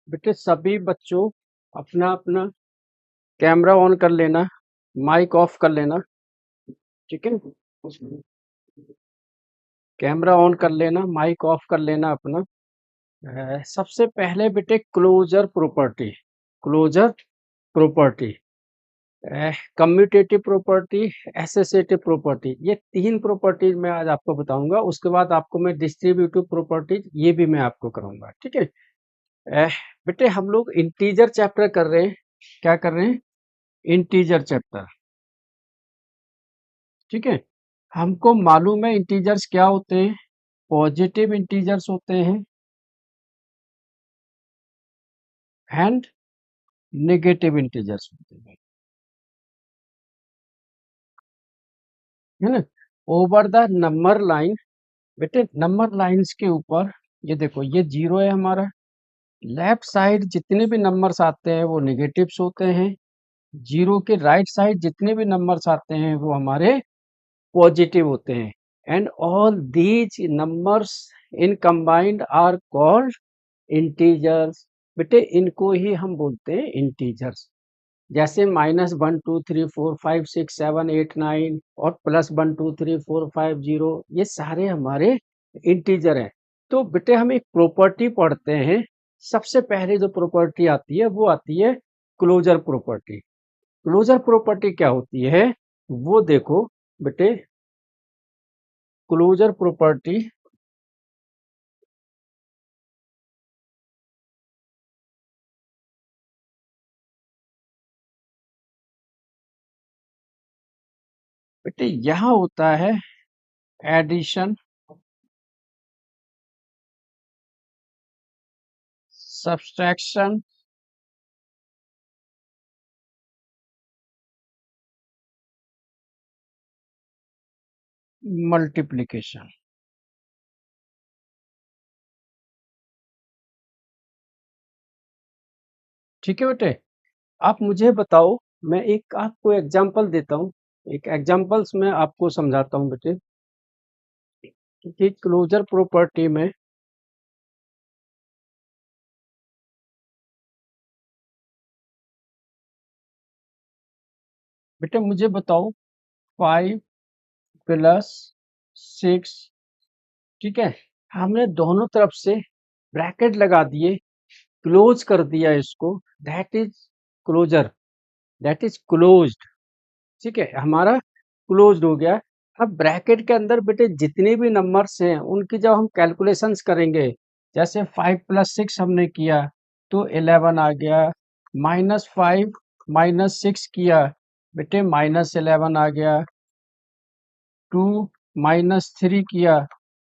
बेटे सभी बच्चों अपना अपना कैमरा ऑन कर लेना, माइक ऑफ कर लेना। ठीक है, कैमरा ऑन कर लेना, माइक ऑफ कर लेना अपना। सबसे पहले बेटे closure property, closure property, commutative property, associative property, ये तीन प्रॉपर्टीज मैं आज आपको बताऊंगा। उसके बाद आपको मैं डिस्ट्रीब्यूटिव प्रॉपर्टीज ये भी मैं आपको कराऊंगा। ठीक है, बेटे हम लोग इंटीजर चैप्टर कर रहे हैं। क्या कर रहे हैं? Integer chapter. ठीक है, हमको मालूम है इंटीजर्स क्या होते हैं। पॉजिटिव इंटीजर्स होते हैं एंड नेगेटिव इंटीजर्स होते हैं, है ना। ओवर द नंबर लाइन, बेटे नंबर लाइंस के ऊपर ये देखो, ये जीरो है हमारा। लेफ्ट साइड जितने भी नंबर्स आते हैं वो नेगेटिव्स होते हैं। जीरो के राइट साइड जितने भी नंबर्स आते हैं वो हमारे पॉजिटिव होते हैं। And all these numbers in combined are called integers. बेटे इनको ही हम बोलते हैं इंटीजर्स। जैसे -1 2 3 4 5 6 7 8 9 और +1 2 3 4 5 0, ये सारे हमारे इंटीजर हैं। तो बेटे हम एक प्रॉपर्टी पढ़ते हैं। सबसे पहले जो प्रॉपर्टी आती है वो आती है क्लोजर प्रॉपर्टी। क्लोजर प्रॉपर्टी क्या होती है वो देखो बेटे। क्लोजर प्रॉपर्टी बेटे यहाँ होता है एडिशन, सब्सट्रैक्शन, मल्टीप्लिकेशन। ठीक है बेटे, आप मुझे बताओ, मैं एक आपको एग्जांपल देता हूँ। एक एग्जांपल्स में आपको समझाता हूँ बेटे कि क्लोजर प्रॉपर्टी में बेटे मुझे बताओ 5 + 6। ठीक है, हमने दोनों तरफ से ब्रैकेट लगा दिए, क्लोज कर दिया इसको। That is closure, that is closed. ठीक है, हमारा क्लोज्ड हो गया। अब ब्रैकेट के अंदर बेटे जितने भी नंबर्स हैं उनकी जब हम कैलकुलेशंस करेंगे, जैसे 5 + 6 हमने किया तो 11 आ गया। -5 -6 किया बेटे -11 आ गया। 2 -3 किया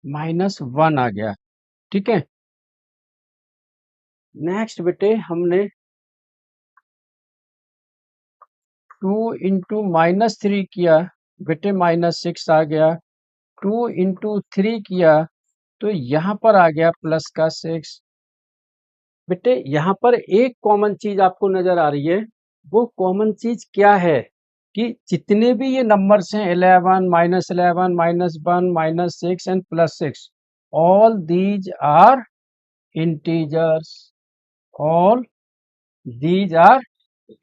-1 आ गया। ठीक है, नेक्स्ट बेटे हमने 2 × -3 किया बेटे -6 आ गया। 2 × 3 किया तो यहाँ पर आ गया प्लस का 6। बेटे यहाँ पर एक कॉमन चीज आपको नजर आ रही है। वो कॉमन चीज क्या है कि जितने भी ये नंबर्स हैं 11 -11 -1 -6 and +6, all these are integers, all these are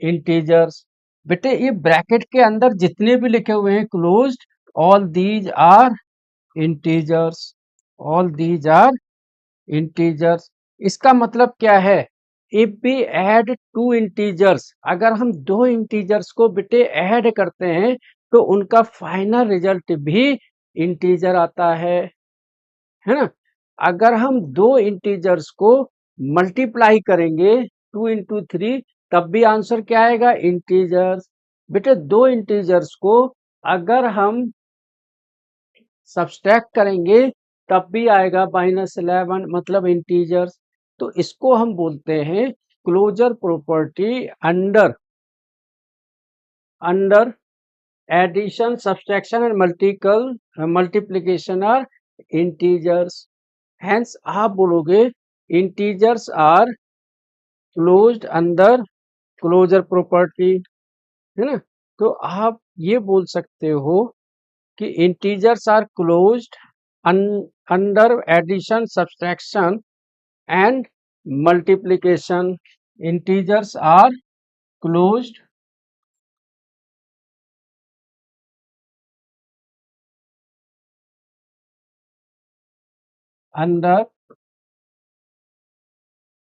integers. बेटे ये ब्रैकेट के अंदर जितने भी लिखे हुए हैं closed, all these are integers, all these are integers. इसका मतलब क्या है? If we add two integers, अगर हम दो इंटीजर्स को बेटे ऐड करते हैं तो उनका फाइनल रिजल्ट भी इंटीजर आता है ना। अगर हम दो इंटीजर्स को मल्टीप्लाई करेंगे 2 × 3, तब भी आंसर क्या आएगा? इंटीजर्स। बेटे दो इंटीजर्स को अगर हम सब्सट्रैक्ट करेंगे तब भी आएगा -11, मतलब इंटीजर्स। तो इसको हम बोलते हैं closure property under under addition, subtraction and multiplication are integers. Hence आप बोलोगे integers are closed under closure property, है ना। तो आप ये बोल सकते हो कि integers are closed under addition, subtraction and multiplication. Integers are closed under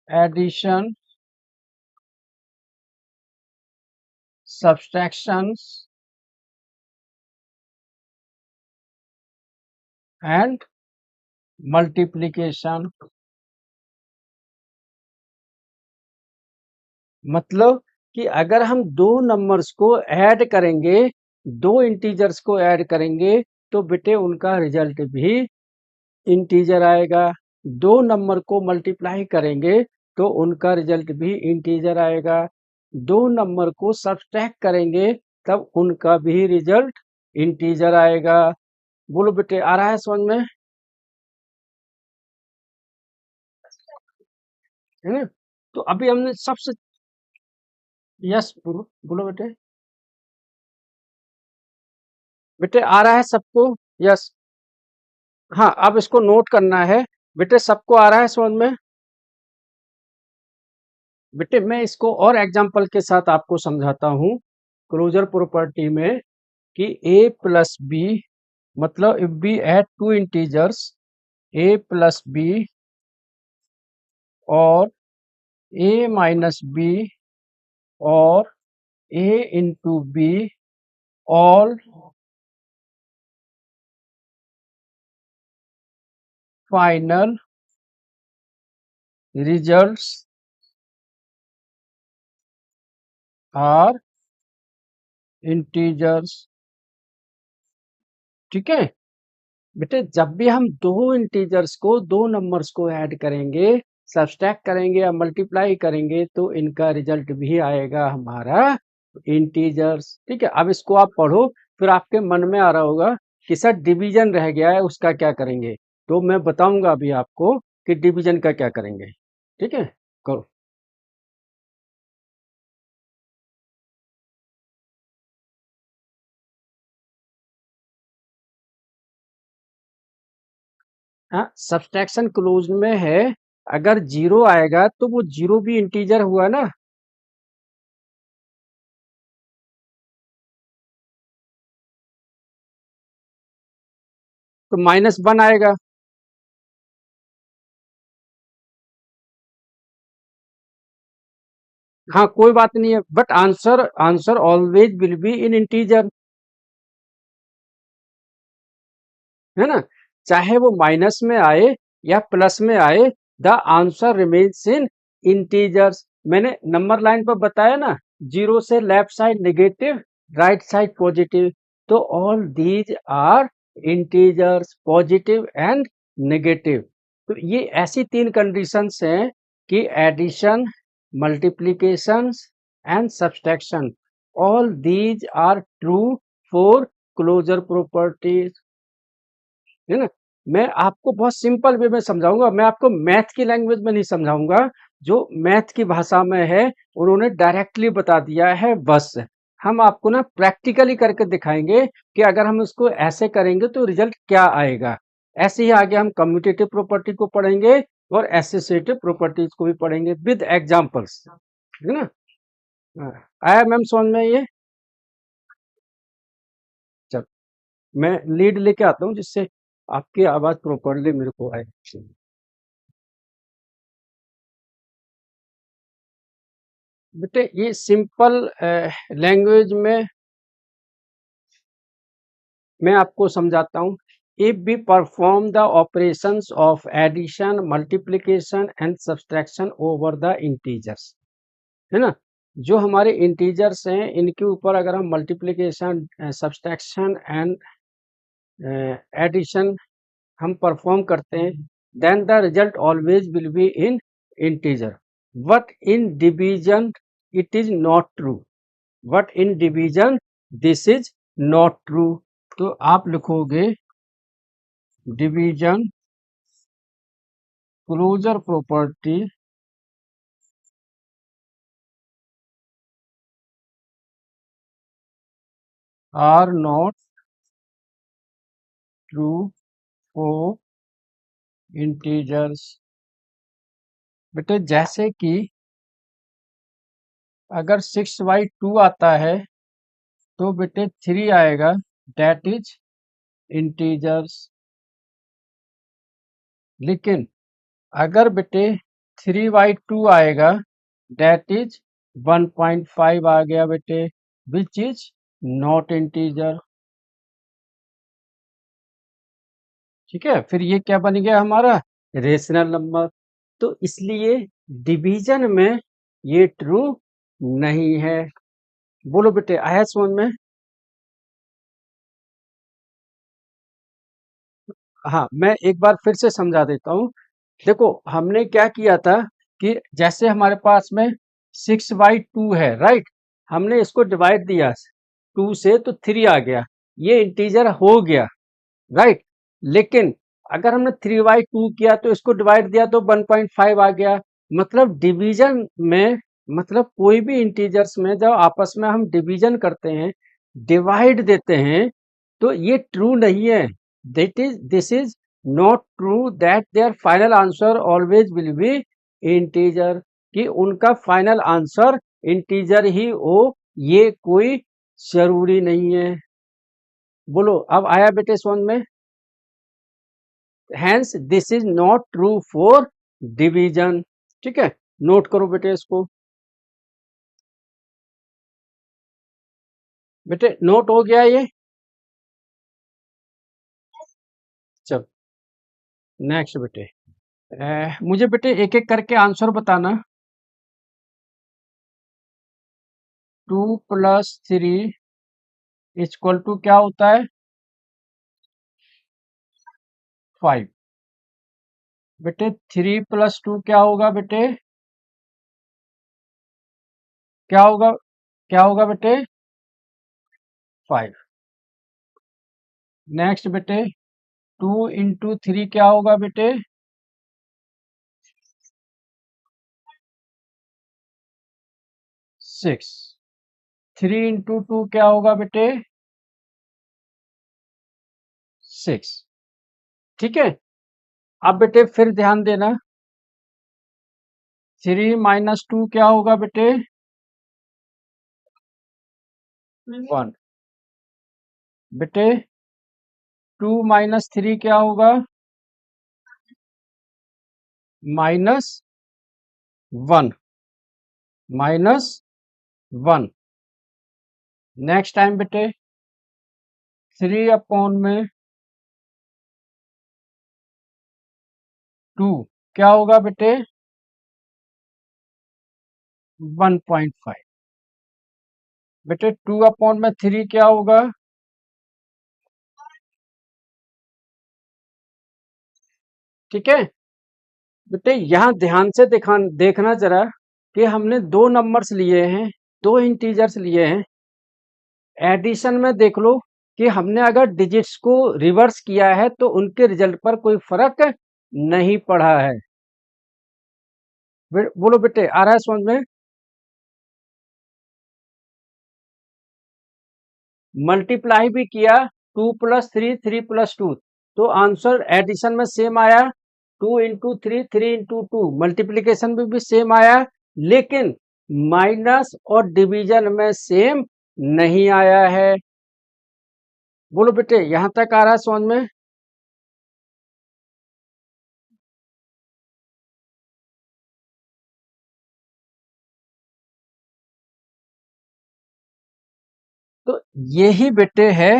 addition, subtractions and multiplication. मतलब कि अगर हम दो नंबर्स को ऐड करेंगे, दो इंटीजर्स को ऐड करेंगे, तो बेटे उनका रिजल्ट भी इंटीजर आएगा। दो नंबर को मल्टीप्लाई करेंगे तो उनका रिजल्ट भी इंटीजर आएगा। दो नंबर को सब्ट्रैक्ट करेंगे तब उनका भी रिजल्ट इंटीजर आएगा। बोलो बेटे, आ रहा है समझ में? है ना? तो अभी हमने सबसे, यस बोलो बोलो बेटे। बेटे आ रहा है सबको? यस। हाँ, अब इसको नोट करना है। बेटे सबको आ रहा है समझ में? बेटे मैं इसको और एग्जांपल के साथ आपको समझाता हूँ। क्लोजर प्रॉपर्टी में कि a प्लस बी, मतलब if we add two integers a plus b और a माइनस बी और a into b, all final results are integers. ठीक है बेटे, जब भी हम दो इंटीजर्स को, दो नंबर्स को ऐड करेंगे, सब्सट्रैक्ट करेंगे या मल्टीप्लाई करेंगे तो इनका रिजल्ट भी आएगा हमारा इंटीजर्स। ठीक है, अब इसको आप पढ़ो, फिर आपके मन में आ रहा होगा कि सर डिवीजन रह गया है, उसका क्या करेंगे? तो मैं बताऊंगा अभी आपको कि डिवीजन का क्या करेंगे। ठीक है, करो। हाँ, सब्सट्रैक्शन क्लोज में है, अगर जीरो आएगा तो वो जीरो भी इंटीजर हुआ ना। तो -1 आएगा। हाँ कोई बात नहीं है, but answer answer always will be in integer, है ना? चाहे वो माइनस में आए या प्लस में आए, the answer remains in integers. मैंने नंबर लाइन पर बताया ना, जीरो से left side negative, right side positive, तो all these are integers, positive and negative. तो ये ऐसी तीन कंडीशंस हैं कि addition, multiplication and subtraction, all these are true for closure properties. है ना? मैं आपको बहुत सिंपल वे में समझाऊंगा, मैं आपको मैथ की लैंग्वेज में नहीं समझाऊंगा। जो मैथ की भाषा में है उन्होंने डायरेक्टली बता दिया है, बस हम आपको ना प्रैक्टिकली करके दिखाएंगे कि अगर हम इसको ऐसे करेंगे तो रिजल्ट क्या आएगा। ऐसे ही आगे हम कम्यूटेटिव प्रॉपर्टी को पढ़ेंगे और एसोसिएटिव प्रॉपर्टीज को भी पढ़ेंगे विद एग्जांपल्स। है ना? हाँ, आया मैम समझ में ये? चल, मैं लीड लेके आता हूँ जिससे आपकी आवाज प्रॉपरली मेरे को आए। बेटे ये सिंपल लैंग्वेज में मैं आपको समझाता हूँ। If we perform the operations of addition, multiplication and subtraction over the integers, है ना? जो हमारे इंटीजर्स हैं इनके ऊपर अगर हम मल्टीप्लिकेशन, सब्सट्रैक्शन एंड एडिशन हम परफॉर्म करते हैं, then the result always will be in integer, but in division it is not true. But in division this is not true. तो आप लिखोगे division closure property are not true for integers. बेटे जैसे कि अगर 6/2 आता है तो बेटे 3 आएगा, डेट इज इंटीजर्स। लेकिन अगर बेटे 3/2 आएगा, डेट इज 1.5 आ गया बेटे, विच इज नॉट इंटीजर। ठीक है, फिर ये क्या बन गया हमारा, रेशनल नंबर। तो इसलिए डिवीजन में ये ट्रू नहीं है। बोलो बेटे, आया समझ में? हाँ, मैं एक बार फिर से समझा देता हूँ। देखो, हमने क्या किया था कि जैसे हमारे पास में 6/2 है, राइट। हमने इसको डिवाइड दिया 2 से, तो 3 आ गया, ये इंटीजर हो गया, राइट। लेकिन अगर हमने 3/2 किया तो इसको डिवाइड दिया तो 1.5 आ गया। मतलब डिवीजन में, मतलब कोई भी इंटीजर्स में जब आपस में हम डिवीजन करते हैं, डिवाइड देते हैं, तो ये ट्रू नहीं है। This is not true that there final answer always will B integer, कि उनका फाइनल आंसर इंटीजर ही हो, ये कोई जरूरी नहीं है। बोलो, अब आया बेटे समझ में? Hence this is not true for division. ठीक है, नोट करो बेटे इसको। बेटे नोट हो गया ये? चल, नेक्स्ट बेटे। मुझे बेटे एक एक करके आंसर बताना। 2+3 इक्वल टू क्या होता है, 5। बेटे 3+2 क्या होगा बेटे, क्या होगा, क्या होगा बेटे, 5। नेक्स्ट बेटे, 2 × 3 क्या होगा बेटे, 6। 3 × 2 क्या होगा बेटे, 6। ठीक है, अब बेटे फिर ध्यान देना, 3 - 2 क्या होगा बेटे, 1। बेटे 2 - 3 क्या होगा, -1, -1। नेक्स्ट टाइम बेटे 3/2 क्या होगा बेटे, 1.5। बेटे 2/3 क्या होगा, ठीक है। बेटे यहाँ ध्यान से देखना जरा, कि हमने दो नंबर्स लिए हैं, दो इंटीजर्स लिए हैं। एडिशन में देख लो कि हमने अगर डिजिट्स को रिवर्स किया है तो उनके रिजल्ट पर कोई फर्क नहीं पड़ा है। बोलो बेटे, आ रहा है समझ में? मल्टीप्लाई भी किया, 2+3 3+2, तो आंसर एडिशन में सेम आया, 2 × 3 3 × 2। मल्टीप्लीकेशन में भी सेम आया, लेकिन माइनस और डिवीजन में सेम नहीं आया है। बोलो बेटे, यहां तक आ रहा है समझ में? तो यही बेटे है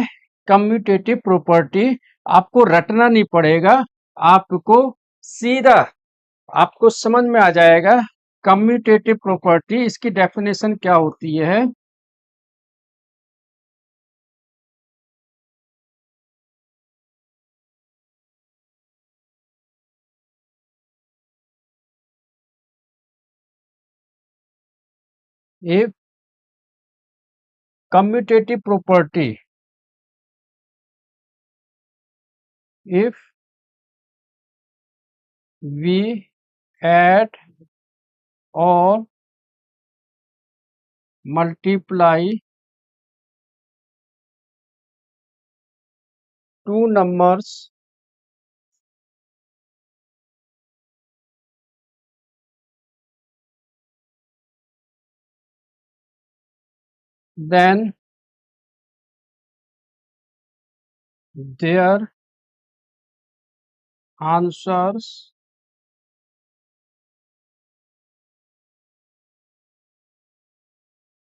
कम्यूटेटिव प्रॉपर्टी। आपको रटना नहीं पड़ेगा, आपको सीधा आपको समझ में आ जाएगा कम्यूटेटिव प्रॉपर्टी, इसकी डेफिनेशन क्या होती है। If commutative property, if we add और multiply two numbers then their answers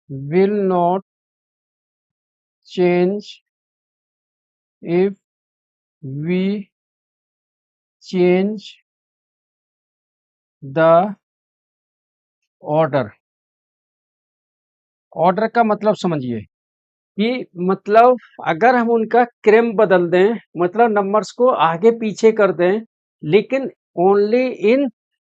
will not change if we change the order। Order का मतलब समझिए कि मतलब अगर हम उनका क्रम बदल दें, मतलब नंबर्स को आगे पीछे कर दें, लेकिन ओनली इन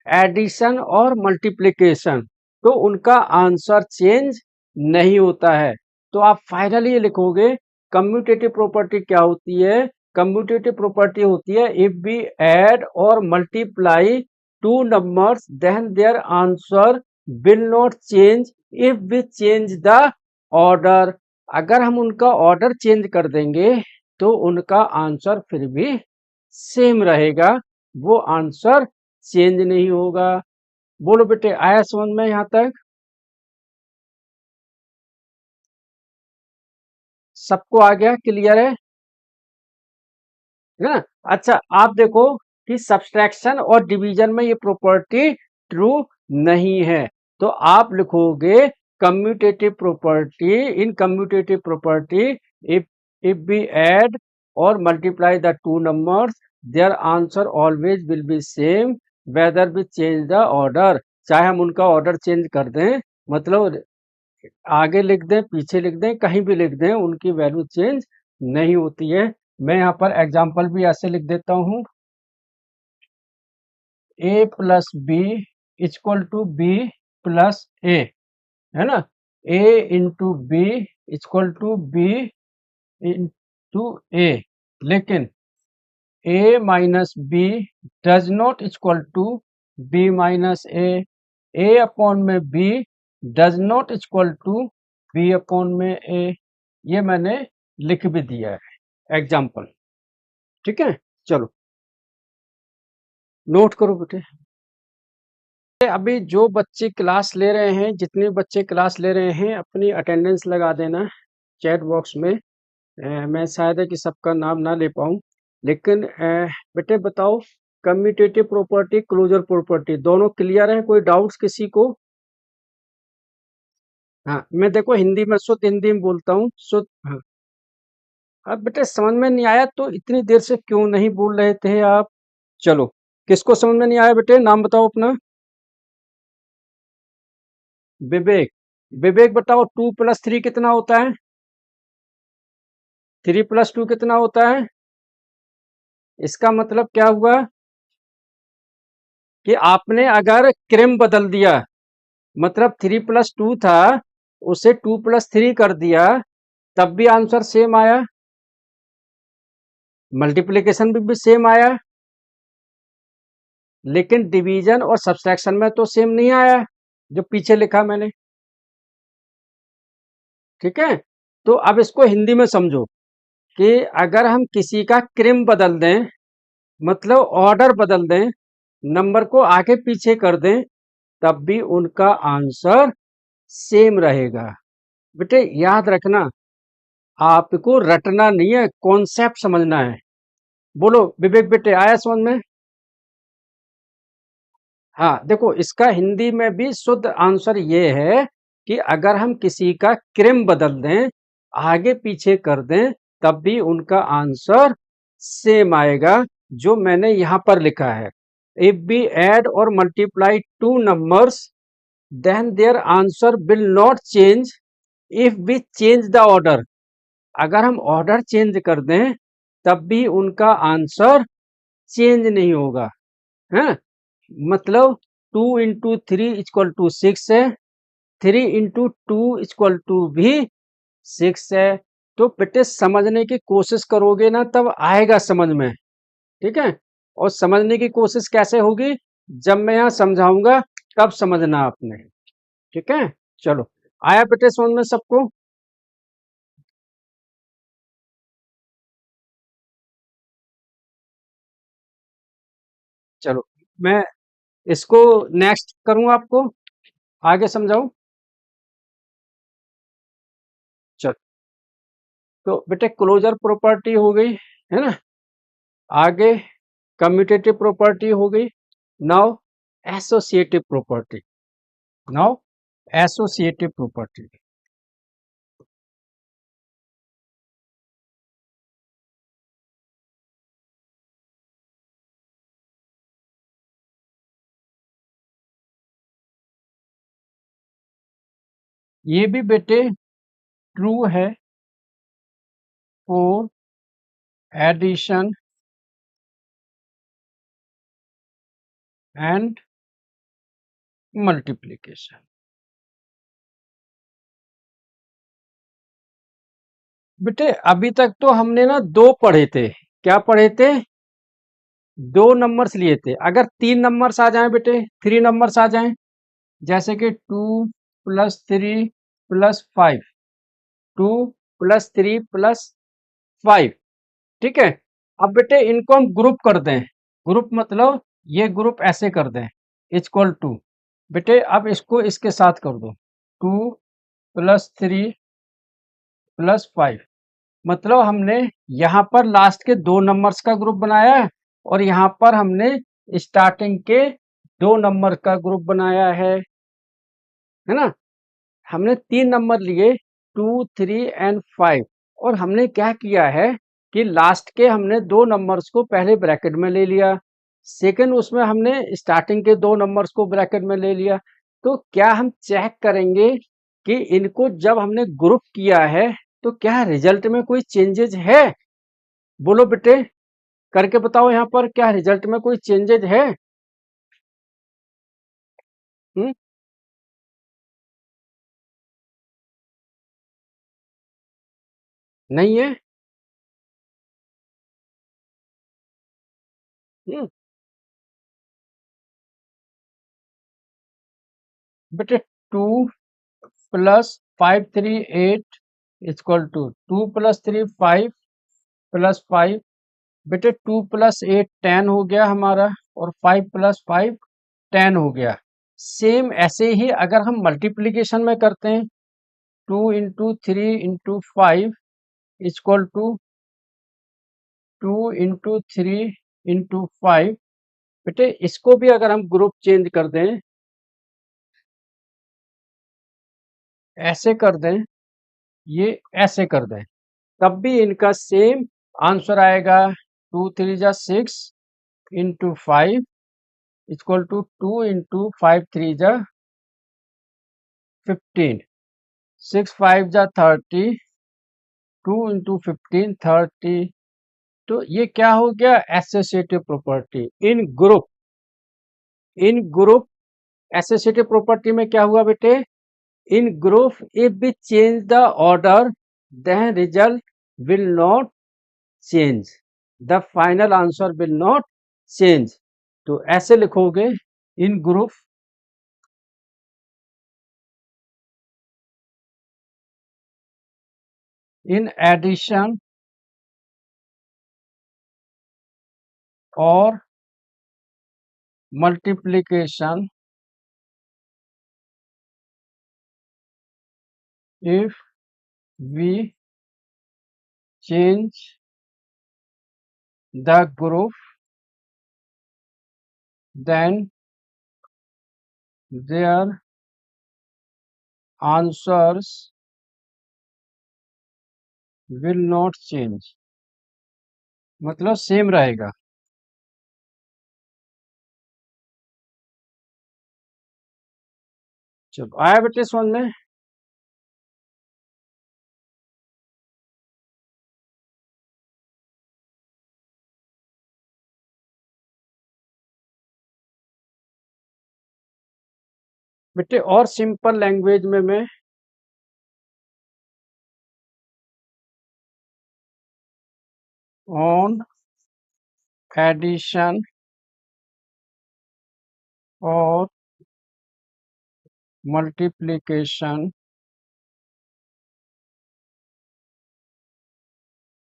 एडिशन और मल्टीप्लिकेशन, तो उनका आंसर चेंज नहीं होता है। तो आप फाइनली ये लिखोगे कम्यूटेटिव प्रॉपर्टी क्या होती है। कम्यूटेटिव प्रॉपर्टी होती है इफ वी ऐड और multiply two numbers then their answer will not change if we change the order. अगर हम उनका ऑर्डर चेंज कर देंगे तो उनका आंसर फिर भी सेम रहेगा, वो आंसर चेंज नहीं होगा। बोलो बेटे, आया समझ में यहां तक? सबको आ गया? क्लियर है ना? अच्छा, आप देखो कि सब्सट्रैक्शन और डिवीजन में ये प्रॉपर्टी ट्रू नहीं है, तो आप लिखोगे commutative property, in commutative property if if we add और multiply the two numbers their answer always will be same whether we change the order. चाहे हम उनका ऑर्डर चेंज कर दें, मतलब आगे लिख दें पीछे लिख दें कहीं भी लिख दें, उनकी वैल्यू चेंज नहीं होती है। मैं यहाँ पर एग्जांपल भी ऐसे लिख देता हूँ, a plus b equal to b plus a, है ना। a into b equal to b into a, लेकिन a minus b does not equal to b minus a upon में b does not equal to b upon में a। ये मैंने लिख भी दिया है एग्जाम्पल, ठीक है। चलो नोट करो बेटे। अभी जो बच्चे क्लास ले रहे हैं, जितने बच्चे क्लास ले रहे हैं, अपनी अटेंडेंस लगा देना चैट बॉक्स में। मैं शायद है कि सबका नाम ना ले पाऊँ, लेकिन बेटे बताओ, कम्यूटेटिव प्रॉपर्टी क्लोजर प्रॉपर्टी दोनों क्लियर है? कोई डाउट्स किसी को? हाँ, मैं देखो हिंदी में शुद्ध हिंदी में बोलता हूँ, शुद्ध। हाँ, अब बेटे समझ में नहीं आया तो इतनी देर से क्यों नहीं बोल रहे थे आप? चलो, किसको समझ में नहीं आया बेटे, नाम बताओ अपना। विवेक। विवेक बताओ 2 + 3 कितना होता है? 3 + 2 कितना होता है? इसका मतलब क्या हुआ कि आपने अगर क्रम बदल दिया, मतलब 3 + 2 था, उसे 2 + 3 कर दिया, तब भी आंसर सेम आया। मल्टीप्लिकेशन भी सेम आया, लेकिन डिवीजन और सब्सट्रैक्शन में तो सेम नहीं आया जो पीछे लिखा मैंने, ठीक है। तो अब इसको हिंदी में समझो कि अगर हम किसी का क्रम बदल दें, मतलब ऑर्डर बदल दें, नंबर को आगे पीछे कर दें, तब भी उनका आंसर सेम रहेगा। बेटे याद रखना, आपको रटना नहीं है, कॉन्सेप्ट समझना है। बोलो विवेक बेटे, आया समझ में? हाँ देखो, इसका हिंदी में भी शुद्ध आंसर ये है कि अगर हम किसी का क्रम बदल दें, आगे पीछे कर दें, तब भी उनका आंसर सेम आएगा, जो मैंने यहां पर लिखा है। इफ बी ऐड और multiply two numbers then their answer will not change if we change the order. अगर हम ऑर्डर चेंज कर दें, तब भी उनका आंसर चेंज नहीं होगा, है। मतलब 2 × 3 = 6 है, 3 × 2 भी 6 है। तो बेटे समझने की कोशिश करोगे ना, तब आएगा समझ में, ठीक है। और समझने की कोशिश कैसे होगी? जब मैं यहाँ समझाऊंगा तब समझना आपने, ठीक है। चलो, आया बेटे समझ में सबको? चलो, मैं इसको नेक्स्ट करूँ, आपको आगे समझाऊं। तो बेटे क्लोजर प्रॉपर्टी हो गई, है ना। आगे कम्यूटेटिव प्रॉपर्टी हो गई। Now associative property. Now associative property. ये भी बेटे ट्रू है फॉर एडिशन एंड मल्टीप्लिकेशन। बेटे अभी तक तो हमने ना दो पढ़े थे। क्या पढ़े थे? दो नंबर्स लिए थे। अगर तीन नंबर्स आ जाएं बेटे, थ्री नंबर्स आ जाएं, जैसे कि 2 + 3 + 5, 2 + 3 + 5, ठीक है। अब बेटे इनको हम ग्रुप कर दें। ग्रुप मतलब ये ग्रुप ऐसे कर दें, इक्वल टू। बेटे अब इसको इसके साथ कर दो, 2 + 3 + 5। मतलब हमने यहाँ पर लास्ट के दो नंबर्स का ग्रुप बनाया है और यहाँ पर हमने स्टार्टिंग के दो नंबर का ग्रुप बनाया है ना। हमने तीन नंबर लिए, 2, 3 और 5, और हमने क्या किया है कि लास्ट के हमने दो नंबर्स को पहले ब्रैकेट में ले लिया, सेकंड उसमें हमने स्टार्टिंग के दो नंबर्स को ब्रैकेट में ले लिया। तो क्या हम चेक करेंगे कि इनको जब हमने ग्रुप किया है तो क्या रिजल्ट में कोई चेंजेज है? बोलो बेटे, करके बताओ यहाँ पर क्या रिजल्ट में कोई चेंजेज है? हुँ? नहीं है? हुँ? बेटे 2 + 5 3 8 2 + 3 5 + 5। बेटे 2 + 8 10 हो गया हमारा, और 5 + 5 10 हो गया। सेम ऐसे ही अगर हम मल्टीप्लीकेशन में करते हैं, 2 × 3 × 5 = 2 × 3 × 5। बेटे इसको भी अगर हम ग्रुप चेंज कर दें, ऐसे कर दें, ये ऐसे कर दें, तब भी इनका सेम आंसर आएगा। 2 × 3 = 6 × 5 = 2 × 5 × 3 = 15, 6 × 5 = 30, 2 × 15 30। तो ये क्या हो गया? Associative property in group. In group associative property में क्या हुआ बेटे? In group if we change the order then result will not change, the final answer will not change। तो ऐसे लिखोगे, इन group in addition or multiplication, if we change the group then their answers will not change। मतलब same रहेगा। चलो आया बेटे समझ में? बेटे और सिंपल लैंग्वेज में मैं on addition or multiplication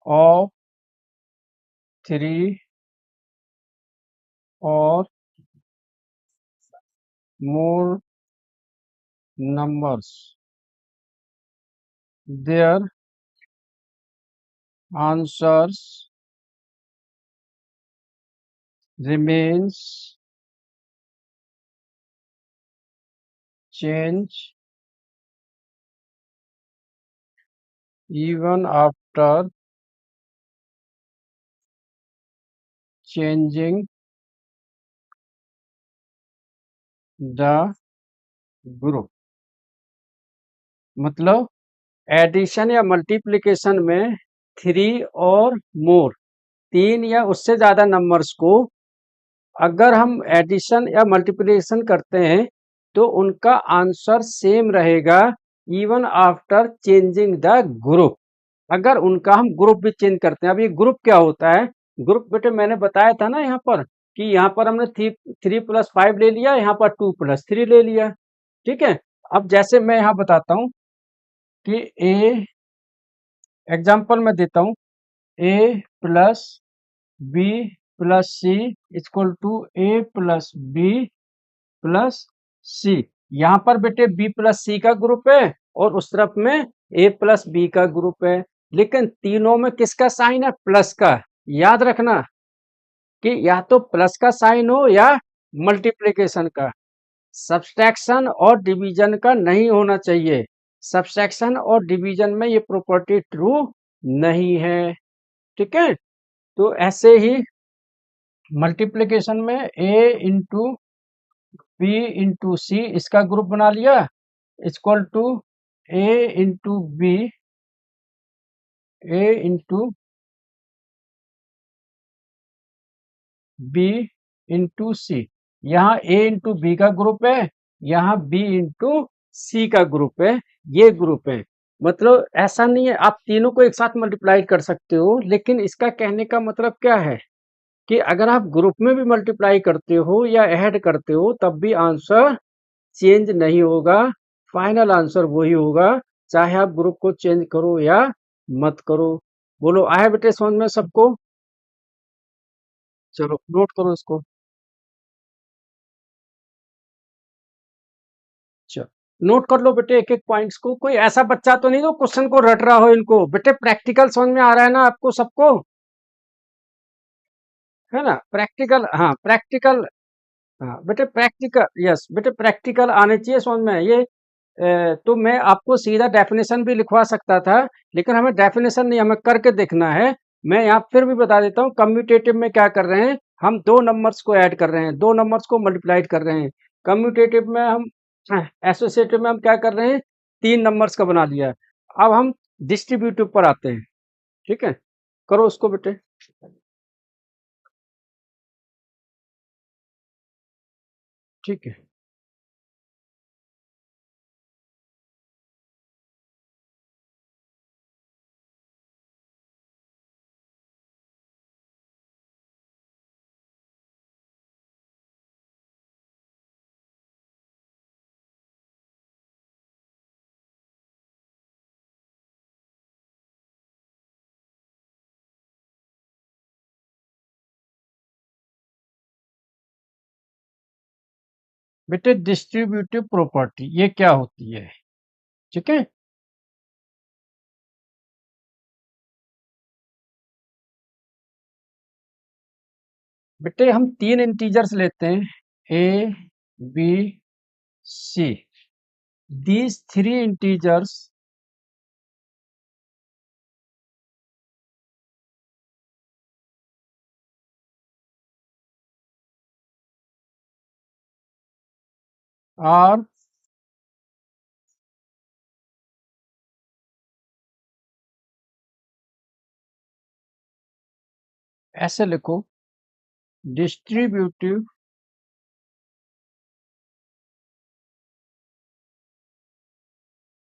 of three or more numbers, their answers remains change even after changing the group। मतलब एडिशन या मल्टीप्लिकेशन में थ्री और मोर, तीन या उससे ज्यादा नंबर्स को अगर हम एडिशन या मल्टीप्लिकेशन करते हैं तो उनका आंसर सेम रहेगा even after changing the group. अगर उनका हम ग्रुप भी चेंज करते हैं। अब ये ग्रुप क्या होता है? ग्रुप बेटे मैंने बताया था ना यहाँ पर कि यहाँ पर हमने थ्री प्लस फाइव ले लिया, यहाँ पर टू प्लस थ्री ले लिया। ठीक है। अब जैसे मैं यहाँ बताता हूँ कि ए, एग्जाम्पल मैं देता हूँ, a plus b plus c equal to a plus b plus c. यहाँ पर बेटे बी प्लस सी का ग्रुप है और उस तरफ में ए प्लस बी का ग्रुप है, लेकिन तीनों में किसका साइन है? प्लस का। याद रखना कि या तो प्लस का साइन हो या मल्टीप्लिकेशन का। सब्सट्रैक्शन और डिवीजन का नहीं होना चाहिए। सब्सट्रैक्शन और डिवीजन में ये प्रॉपर्टी ट्रू नहीं है। ठीक है। तो ऐसे ही मल्टीप्लिकेशन में a into b into c इसका ग्रुप बना लिया equal to a into b, a into b into c. यहाँ ए इंटू बी का ग्रुप है, यहाँ बी इंटू सी का ग्रुप है। ये ग्रुप है। मतलब ऐसा नहीं है आप तीनों को एक साथ मल्टीप्लाई कर सकते हो, लेकिन इसका कहने का मतलब क्या है कि अगर आप ग्रुप में भी मल्टीप्लाई करते हो या ऐड करते हो तब भी आंसर चेंज नहीं होगा। फाइनल आंसर वही होगा, चाहे आप ग्रुप को चेंज करो या मत करो। बोलो आया बेटे समझ में सबको? चलो नोट करो इसको। चलो नोट कर लो बेटे एक एक पॉइंट्स को। कोई ऐसा बच्चा तो नहीं जो क्वेश्चन को रट रहा हो। इनको बेटे प्रैक्टिकल समझ में आ रहा है ना आपको सबको? है ना प्रैक्टिकल? हाँ प्रैक्टिकल। हाँ बेटे प्रैक्टिकल, यस बेटे प्रैक्टिकल आने चाहिए समझ में। ये तो मैं आपको सीधा डेफिनेशन भी लिखवा सकता था, लेकिन हमें डेफिनेशन नहीं, हमें करके देखना है। मैं यहाँ फिर भी बता देता हूँ, कम्यूटेटिव में क्या कर रहे हैं हम? दो नंबर्स को ऐड कर रहे हैं, दो नंबर्स को मल्टीप्लाइड कर रहे हैं। कम्यूटेटिव में हम, एसोसिएटिव में हम क्या कर रहे हैं? तीन नंबर्स का बना लिया। अब हम डिस्ट्रीब्यूटिव पर आते हैं। ठीक है, करो उसको बेटे। ठीक है। बेटे डिस्ट्रीब्यूटिव प्रॉपर्टी ये क्या होती है? ठीक है। बेटे हम तीन इंटीजर्स लेते हैं, A B C. These three integers are, ऐसे लिखो, distributive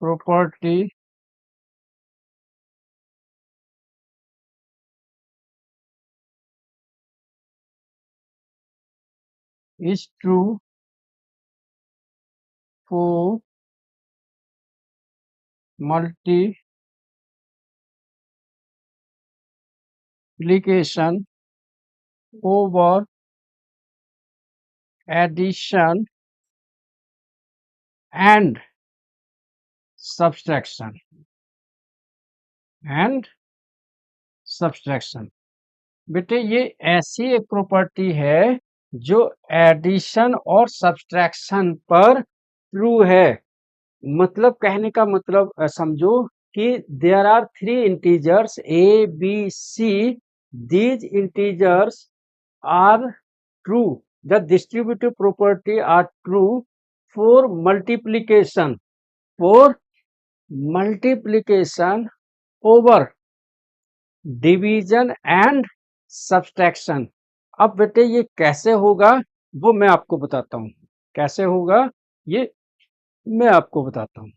property is true for multiplication over addition and subtraction, and subtraction. बेटे ये ऐसी एक प्रॉपर्टी है जो एडिशन और सब्सट्रैक्शन पर ट्रू है। मतलब कहने का मतलब समझो कि there are three integers A B C, these integers are true, the distributive property are true for multiplication, for multiplication over division and subtraction. अब बेटे ये कैसे होगा वो मैं आपको बताता हूँ, कैसे होगा ये मैं आपको बताता हूँ।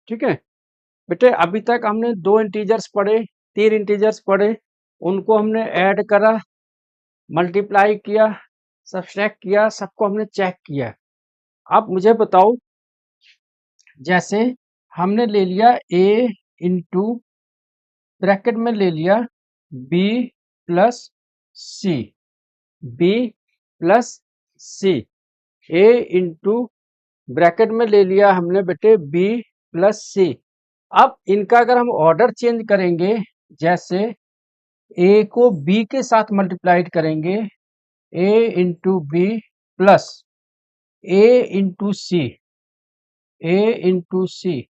ठीक है बेटे, अभी तक हमने दो इंटीजर्स पढ़े, तीन इंटीजर्स पढ़े, उनको हमने ऐड करा, मल्टीप्लाई किया, सब्सट्रैक्ट किया, सबको हमने चेक किया। अब मुझे बताओ, जैसे हमने ले लिया a इंटू ब्रैकेट में ले लिया b plus c, b plus c, a into bracket में ले लिया हमने बेटे b प्लस सी। अब इनका अगर हम ऑर्डर चेंज करेंगे, जैसे a को b के साथ मल्टीप्लाइड करेंगे, a into b plus a into c, a into c,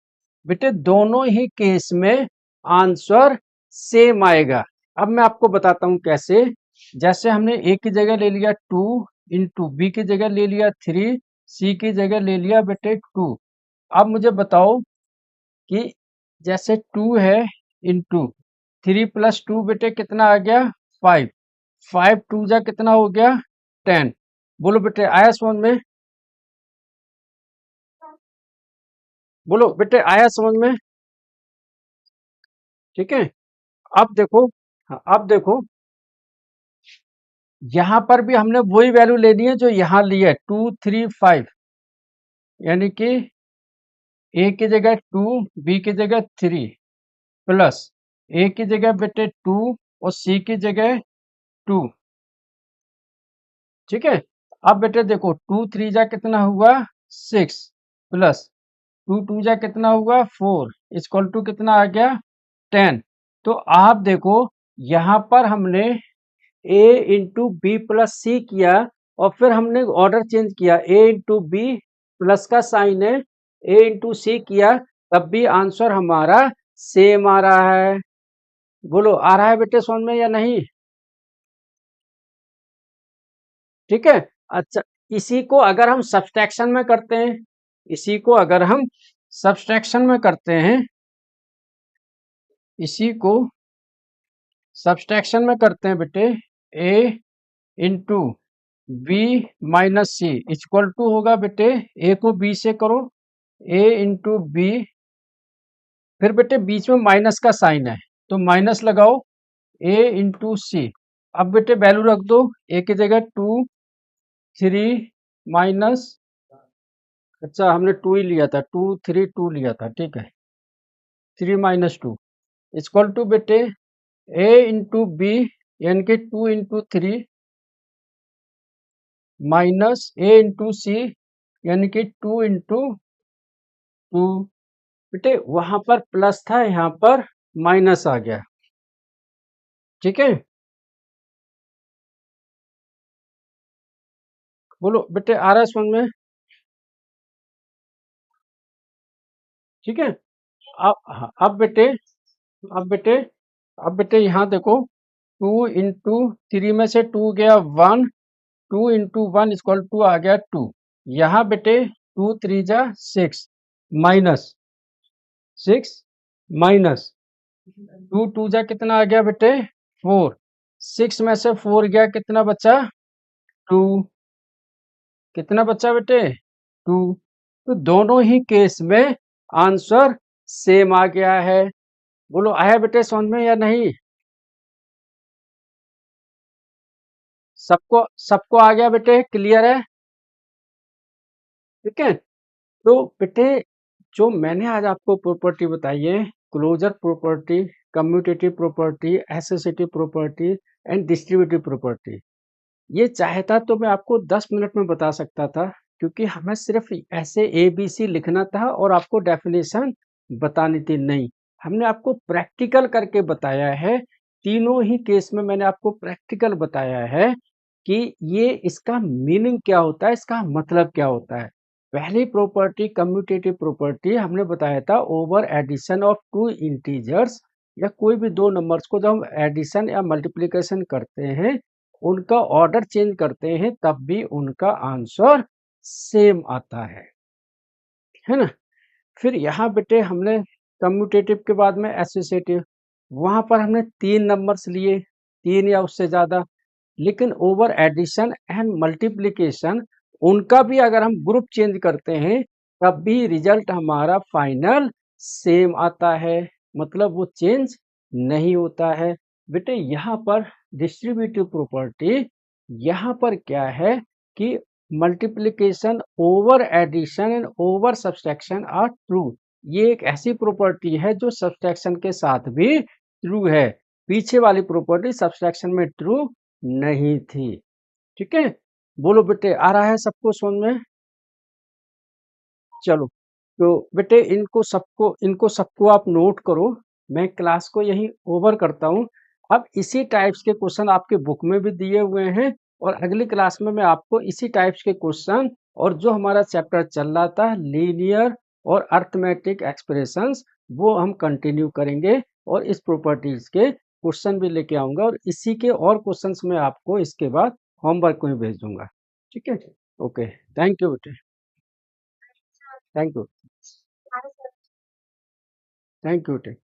बेटे दोनों ही केस में आंसर सेम आएगा। अब मैं आपको बताता हूं कैसे। जैसे हमने a की जगह ले लिया 2, इंटू बी की जगह ले लिया 3, सी की जगह ले लिया बेटे 2। अब मुझे बताओ कि जैसे 2 है इंटू 3 प्लस 2 बेटे कितना आ गया 5, 5 2 जा कितना हो गया 10। बोलो बेटे आया समझ में, बोलो बेटे आया समझ में। ठीक है, अब देखो, हाँ, अब देखो यहां पर भी हमने वही वैल्यू लेनी है जो यहां ली है 2 3 5, यानी कि a की जगह 2, b की जगह 3 प्लस a की जगह बेटे 2 और c की जगह 2। ठीक है, अब बेटे देखो 2 3 जा कितना हुआ 6 प्लस 2 2 जा कितना हुआ 4 इक्वल टू कितना आ गया 10। तो आप देखो यहां पर हमने a इंटू बी प्लस सी किया और फिर हमने ऑर्डर चेंज किया, a इंटू बी प्लस का साइन है, a इंटू सी किया, तब भी आंसर हमारा सेम आ रहा है। बोलो आ रहा है बेटे समझ में या नहीं। ठीक है, अच्छा इसी को अगर हम सब्सट्रैक्शन में करते हैं, इसी को अगर हम सब्सट्रैक्शन में करते हैं, इसी को सब्सट्रैक्शन में करते हैं बेटे, a into b minus c equal to होगा बेटे, a को b से करो, a इंटू बी, फिर बेटे बीच में माइनस का साइन है तो माइनस लगाओ, a इंटू सी। अब बेटे वैल्यू रख दो, a की जगह 2 3 माइनस, अच्छा हमने 2 ही लिया था, 2 3 2 लिया था, ठीक है 3 माइनस 2 इक्वल टू बेटे a इंटू बी, यानी कि 2 इंटू 3 माइनस a इंटू सी, यानी कि 2 इंटू 2। बेटे वहां पर प्लस था, यहाँ पर माइनस आ गया। ठीक है, बोलो बेटे आ रहा है समझ में। ठीक है, अब हाँ, अब बेटे यहाँ देखो 2 इंटू 3 में से 2 गया 1, 2 इंटू 1 इक्वल टू आ गया 2। यहाँ बेटे 2 3 जा 6 माइनस 6 माइनस 2 2 जा कितना आ गया बेटे 4, 6 में से 4 गया कितना बचा 2, कितना बचा बेटे 2। तो दोनों ही केस में आंसर सेम आ गया है। बोलो आया बेटे समझ में या नहीं। सबको सबको आ गया बेटे, क्लियर है। ठीक है, तो बेटे जो मैंने आज आपको प्रॉपर्टी बताई है, closure property, commutative property, associative property and distributive property, ये चाहता तो मैं आपको 10 मिनट में बता सकता था, क्योंकि हमें सिर्फ ऐसे ABC लिखना था और आपको डेफिनेशन बतानी थी। नहीं, हमने आपको प्रैक्टिकल करके बताया है तीनों ही केस में मैंने आपको प्रैक्टिकल बताया है कि ये इसका मीनिंग क्या होता है, इसका मतलब क्या होता है। पहली प्रॉपर्टी कम्यूटेटिव प्रॉपर्टी हमने बताया था, over addition of two integers या कोई भी दो नंबर्स को जब हम एडिशन या मल्टीप्लिकेशन करते हैं, उनका ऑर्डर चेंज करते हैं, तब भी उनका आंसर सेम आता है ना। फिर यहाँ बेटे हमने कम्यूटेटिव के बाद में एसोसिएटिव, वहां पर हमने तीन नंबर्स लिए, तीन या उससे ज्यादा, लेकिन ओवर एडिशन एंड मल्टीप्लिकेशन उनका भी अगर हम ग्रुप चेंज करते हैं, तब भी रिजल्ट हमारा फाइनल सेम आता है, मतलब वो चेंज नहीं होता है। बेटे यहाँ पर डिस्ट्रीब्यूटिव प्रॉपर्टी, यहाँ पर क्या है कि multiplication, over addition and over subtraction are true. ये एक ऐसी प्रॉपर्टी है जो सब्सट्रैक्शन के साथ भी ट्रू है। पीछे वाली प्रॉपर्टी सब्सट्रैक्शन में ट्रू नहीं थी। ठीक है, बोलो बेटे, आ रहा है सबको समझ में? चलो, तो बेटे इनको सबको आप नोट करो। मैं क्लास को यही ओवर करता हूँ। अब इसी टाइप्स के क्वेश्चन आपके बुक में भी दिए हुए हैं, और अगली क्लास में मैं आपको इसी टाइप्स के क्वेश्चन और जो हमारा चैप्टर चल रहा था लीनियर और अर्थमेटिक एक्सप्रेशंस, वो हम कंटिन्यू करेंगे, और इस प्रॉपर्टीज के क्वेश्चन भी लेके आऊंगा, और इसी के और क्वेश्चंस में आपको इसके बाद होमवर्क में भेज दूंगा। ठीक है, ओके, थैंक यू बेटे, थैंक यू, थैंक यू बेटे।